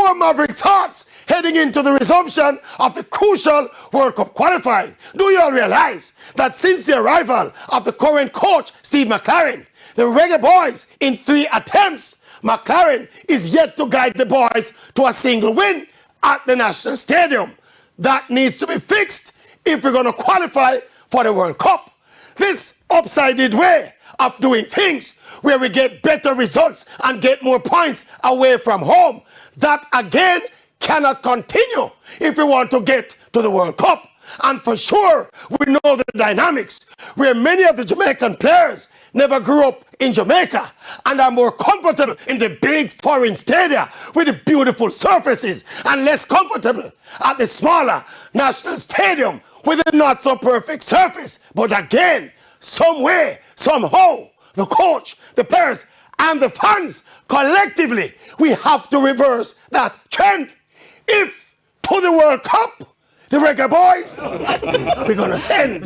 our Maverick thoughts heading into the resumption of the crucial World Cup qualifying? Do you all realize that since the arrival of the current coach, Steve McLaren, the Reggae Boyz in 3 attempts, McLaren is yet to guide the boys to a single win at the National Stadium. That needs to be fixed if we're going to qualify for the World Cup. This upside-down way of doing things where we get better results and get more points away from home, that again cannot continue if we want to get to the World Cup. And for sure, we know the dynamics where many of the Jamaican players never grew up in Jamaica and are more comfortable in the big foreign stadia with the beautiful surfaces and less comfortable at the smaller national stadium with a not so perfect surface. But again, some way, somehow, the coach, the players, and the fans, collectively, we have to reverse that trend. If to the World Cup, the Reggae Boyz, we're gonna send.